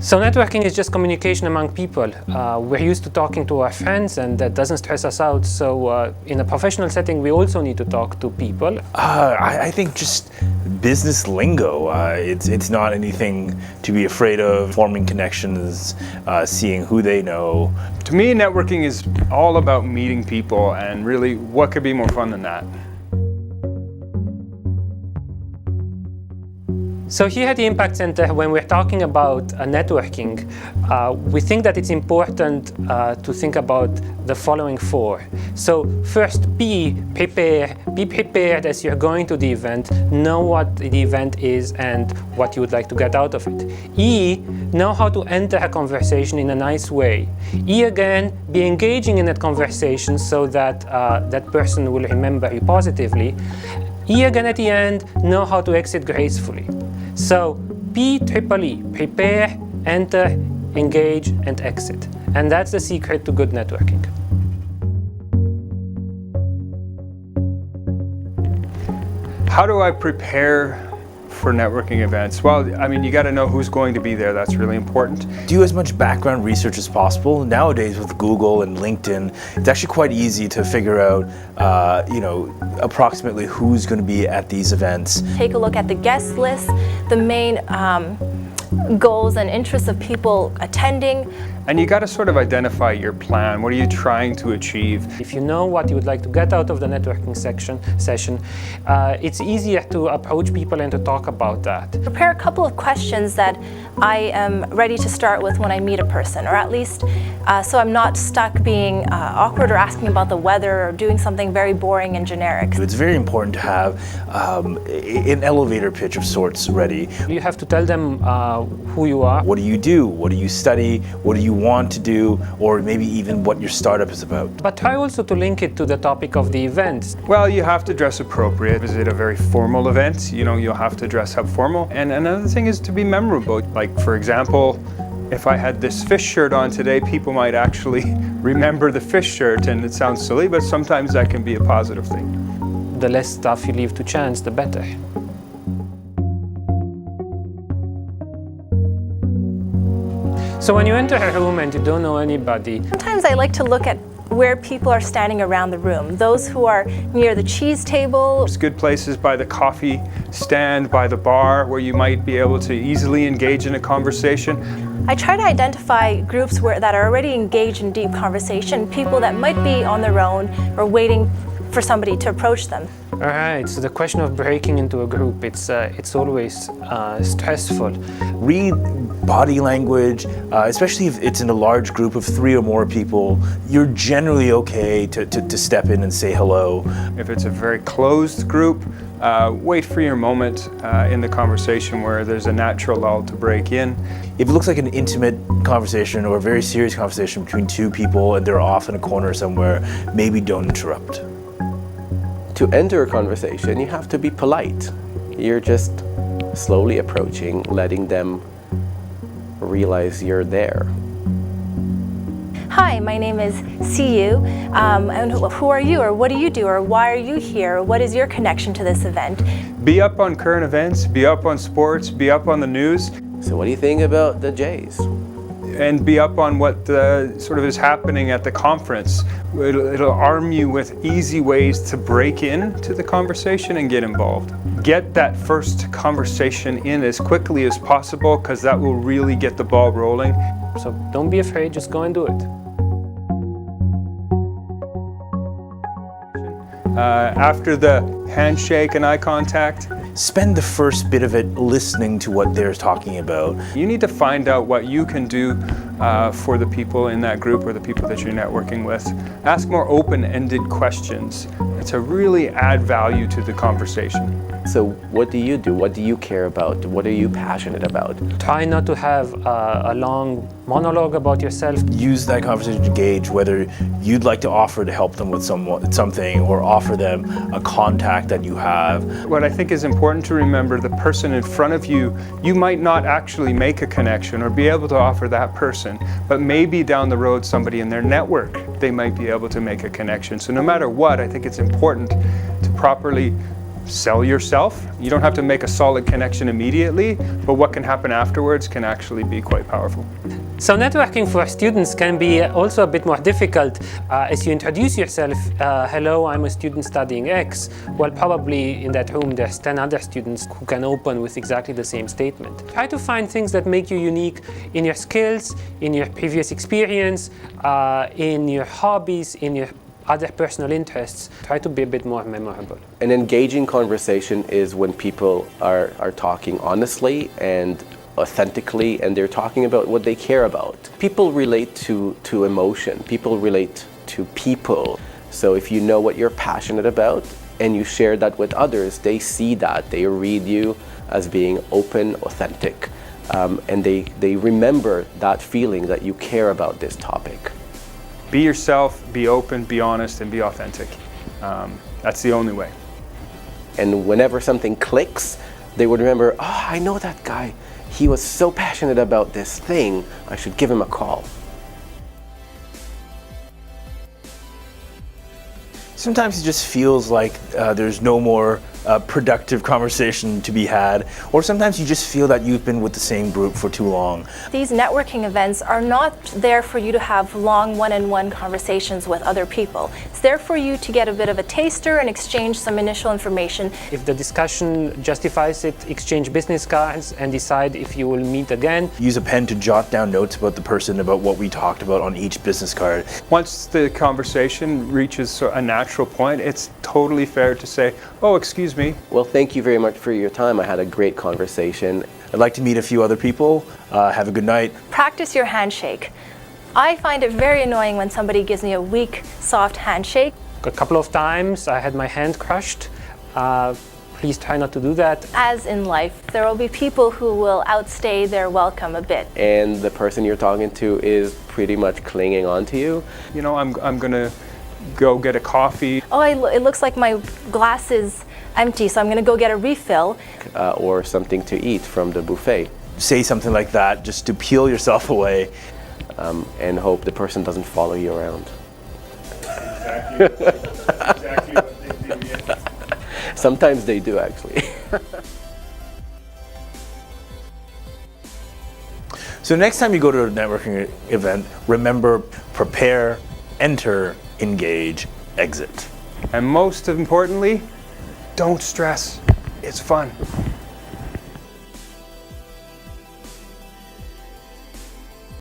So networking is just communication among people. We're used to talking to our friends, and that doesn't stress us out. So in a professional setting, we also need to talk to people. I think just business lingo. It's not anything to be afraid of. Forming connections, seeing who they know. To me, networking is all about meeting people, and really, what could be more fun than that? So here at the Impact Center, when we're talking about networking, we think that it's important to think about the following four. So first, be prepared as you're going to the event, know what the event is and what you would like to get out of it. E, know how to enter a conversation in a nice way. E again, be engaging in that conversation so that that person will remember you positively. E again at the end, know how to exit gracefully. So P-triple-E, prepare, enter, engage, and exit. And that's the secret to good networking. How do I prepare for networking events? Well, I mean, you got to know who's going to be there. That's really important. Do as much background research as possible. Nowadays with Google and LinkedIn, it's actually quite easy to figure out, approximately who's going to be at these events. Take a look at the guest list, the main goals and interests of people attending. And you got to sort of identify your plan. What are you trying to achieve? If you know what you would like to get out of the networking session, it's easier to approach people and to talk about that. Prepare a couple of questions that I am ready to start with when I meet a person, or at least so I'm not stuck being awkward or asking about the weather or doing something very boring and generic. It's very important to have an elevator pitch of sorts ready. You have to tell them who you are. What do you do? What do you study? What do you want to do? Or maybe even what your startup is about. But try also to link it to the topic of the event. Well, you have to dress appropriate. Is it a very formal event? You know, you'll have to dress up formal. And another thing is to be memorable. Like, for example, if I had this fish shirt on today, people might actually remember the fish shirt, and it sounds silly, but sometimes that can be a positive thing. The less stuff you leave to chance, the better. So when you enter a room and you don't know anybody, sometimes I like to look at where people are standing around the room. Those who are near the cheese table. There's good places by the coffee stand, by the bar, where you might be able to easily engage in a conversation. I try to identify groups that are already engaged in deep conversation, people that might be on their own or waiting for somebody to approach them. All right, so the question of breaking into a group, it's always stressful. Read body language, especially if it's in a large group of 3 or more people. You're generally okay to step in and say hello. If it's a very closed group, wait for your moment in the conversation where there's a natural lull to break in. If it looks like an intimate conversation or a very serious conversation between 2 people and they're off in a corner somewhere, maybe don't interrupt. To enter a conversation, you have to be polite. You're just slowly approaching, letting them realize you're there. Hi, my name is CU, and who are you, or what do you do, or why are you here? What is your connection to this event? Be up on current events, be up on sports, be up on the news. So what do you think about the Jays? And be up on what sort of is happening at the conference. It'll arm you with easy ways to break into the conversation and get involved. Get that first conversation in as quickly as possible, because that will really get the ball rolling. So don't be afraid, just go and do it. After the handshake and eye contact, spend the first bit of it listening to what they're talking about. You need to find out what you can do for the people in that group or the people that you're networking with. Ask more open-ended questions to really add value to the conversation. So what do you do? What do you care about? What are you passionate about? Try not to have a long monologue about yourself. Use that conversation to gauge whether you'd like to offer to help them with something or offer them a contact that you have. What I think is important to remember, the person in front of you, you might not actually make a connection or be able to offer that person, but maybe down the road somebody in their network, they might be able to make a connection. So no matter what, I think it's important to properly sell yourself. You don't have to make a solid connection immediately, but what can happen afterwards can actually be quite powerful. So networking for students can be also a bit more difficult as you introduce yourself. Hello, I'm a student studying X. Well, probably in that room there's 10 other students who can open with exactly the same statement. Try to find things that make you unique in your skills, in your previous experience, in your hobbies, in your other personal interests. Try to be a bit more memorable. An engaging conversation is when people are talking honestly and authentically, and they're talking about what they care about. People relate to emotion. People relate to people. So if you know what you're passionate about and you share that with others, they see that. They read you as being open, authentic, and they remember that feeling that you care about this topic. Be yourself, be open, be honest, and be authentic. That's the only way. And whenever something clicks, they would remember, oh, I know that guy. He was so passionate about this thing. I should give him a call. Sometimes it just feels like there's no more productive conversation to be had, or sometimes you just feel that you've been with the same group for too long. These networking events are not there for you to have long one-on-one conversations with other people. It's there for you to get a bit of a taster and exchange some initial information. If the discussion justifies it, exchange business cards and decide if you will meet again. Use a pen to jot down notes about the person, about what we talked about on each business card. Once the conversation reaches a natural point, it's totally fair to say, oh, excuse me. Well, thank you very much for your time. I had a great conversation. I'd like to meet a few other people. Have a good night. Practice your handshake. I find it very annoying when somebody gives me a weak, soft handshake. A couple of times I had my hand crushed. Please try not to do that. As in life, there will be people who will outstay their welcome a bit. And the person you're talking to is pretty much clinging on to you. You know, I'm gonna go get a coffee. Oh, it looks like my glass is empty, so I'm going to go get a refill. Or something to eat from the buffet. Say something like that just to peel yourself away. And hope the person doesn't follow you around. Exactly what they do, yeah. Sometimes they do, actually. So next time you go to a networking event, remember, prepare, enter, engage, exit. And most importantly, don't stress. It's fun.